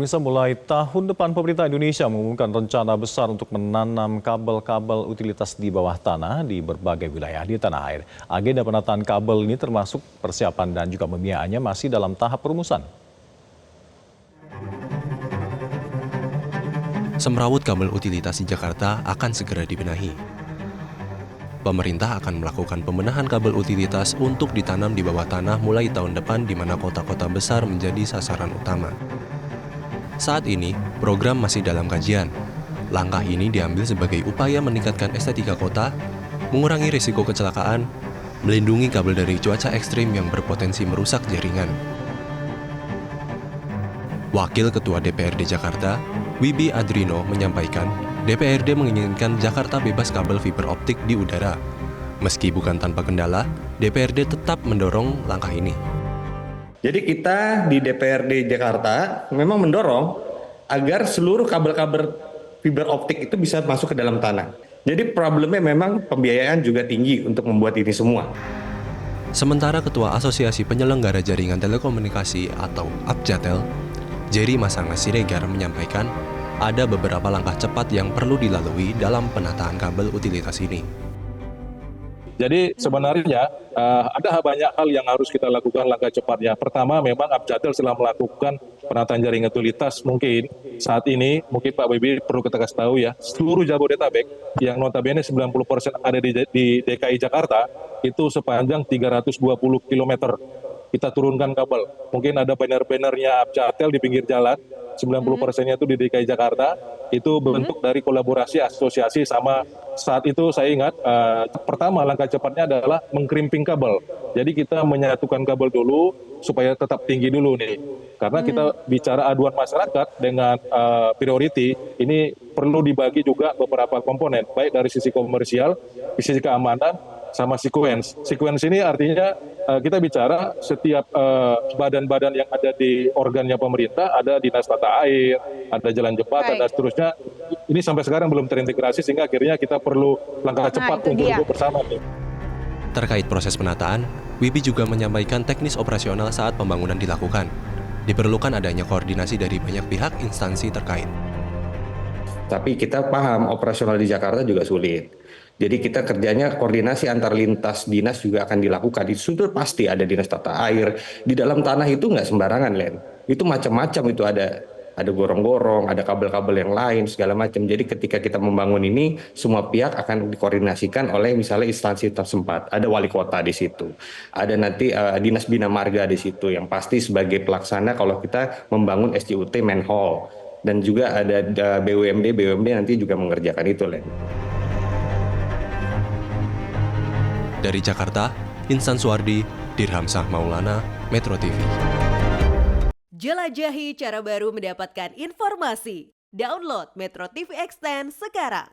Pemirsa, mulai tahun depan pemerintah Indonesia mengumumkan rencana besar untuk menanam kabel-kabel utilitas di bawah tanah di berbagai wilayah di tanah air. Agenda penataan kabel ini termasuk persiapan dan juga pembiayaannya masih dalam tahap perumusan. Semrawut kabel utilitas di Jakarta akan segera dibenahi. Pemerintah akan melakukan pembenahan kabel utilitas untuk ditanam di bawah tanah mulai tahun depan di mana kota-kota besar menjadi sasaran utama. Saat ini, program masih dalam kajian. Langkah ini diambil sebagai upaya meningkatkan estetika kota, mengurangi risiko kecelakaan, melindungi kabel dari cuaca ekstrim yang berpotensi merusak jaringan. Wakil Ketua DPRD Jakarta, Wibi Adrino menyampaikan, DPRD menginginkan Jakarta bebas kabel fiber optik di udara. Meski bukan tanpa kendala, DPRD tetap mendorong langkah ini. Jadi kita di DPRD Jakarta memang mendorong agar seluruh kabel-kabel fiber optik itu bisa masuk ke dalam tanah. Jadi problemnya memang pembiayaan juga tinggi untuk membuat ini semua. Sementara Ketua Asosiasi Penyelenggara Jaringan Telekomunikasi atau APJATEL, Jerry Masanga Siregar menyampaikan ada beberapa langkah cepat yang perlu dilalui dalam penataan kabel utilitas ini. Jadi sebenarnya ada banyak hal yang harus kita lakukan langkah cepatnya. Pertama, memang APJATEL setelah melakukan penataan jaringan utilitas mungkin saat ini, mungkin Pak Bibi perlu kita kasih tahu ya, seluruh Jabodetabek yang notabene 90% ada di DKI Jakarta itu sepanjang 320 km. Kita turunkan kabel. Mungkin ada banner-bannernya APJATEL di pinggir jalan, 90%-nya itu di DKI Jakarta. Itu bentuk dari kolaborasi asosiasi sama saat itu saya ingat pertama langkah cepatnya adalah mengkrimping kabel. Jadi kita menyatukan kabel dulu supaya tetap tinggi dulu nih. Karena kita bicara aduan masyarakat dengan priority, ini perlu dibagi juga beberapa komponen, baik dari sisi komersial, sisi keamanan, sama sequence. Sequence ini artinya kita bicara setiap badan-badan yang ada di organnya pemerintah, ada dinas tata air, ada jalan jembatan, dan seterusnya. Ini sampai sekarang belum terintegrasi sehingga akhirnya kita perlu langkah cepat untuk duduk bersama. Terkait proses penataan, Wibi juga menyampaikan teknis operasional saat pembangunan dilakukan. Diperlukan adanya koordinasi dari banyak pihak instansi terkait. Tapi kita paham operasional di Jakarta juga sulit. Jadi kita kerjanya koordinasi antar lintas dinas juga akan dilakukan. Itu sudah pasti ada dinas tata air. Di dalam tanah itu nggak sembarangan, Len. Itu macam-macam itu ada gorong-gorong, ada kabel-kabel yang lain, segala macam. Jadi ketika kita membangun ini, semua pihak akan dikoordinasikan oleh misalnya instansi tersempat. Ada wali kota di situ. Ada nanti dinas bina marga di situ yang pasti sebagai pelaksana kalau kita membangun SJUT manhole. Dan juga ada BUMD nanti juga mengerjakan itu, Len. Dari Jakarta, Insan Suwardi, Dirhamsah Maulana, Metro TV. Jelajahi cara baru mendapatkan informasi. Download Metro TV Extend sekarang.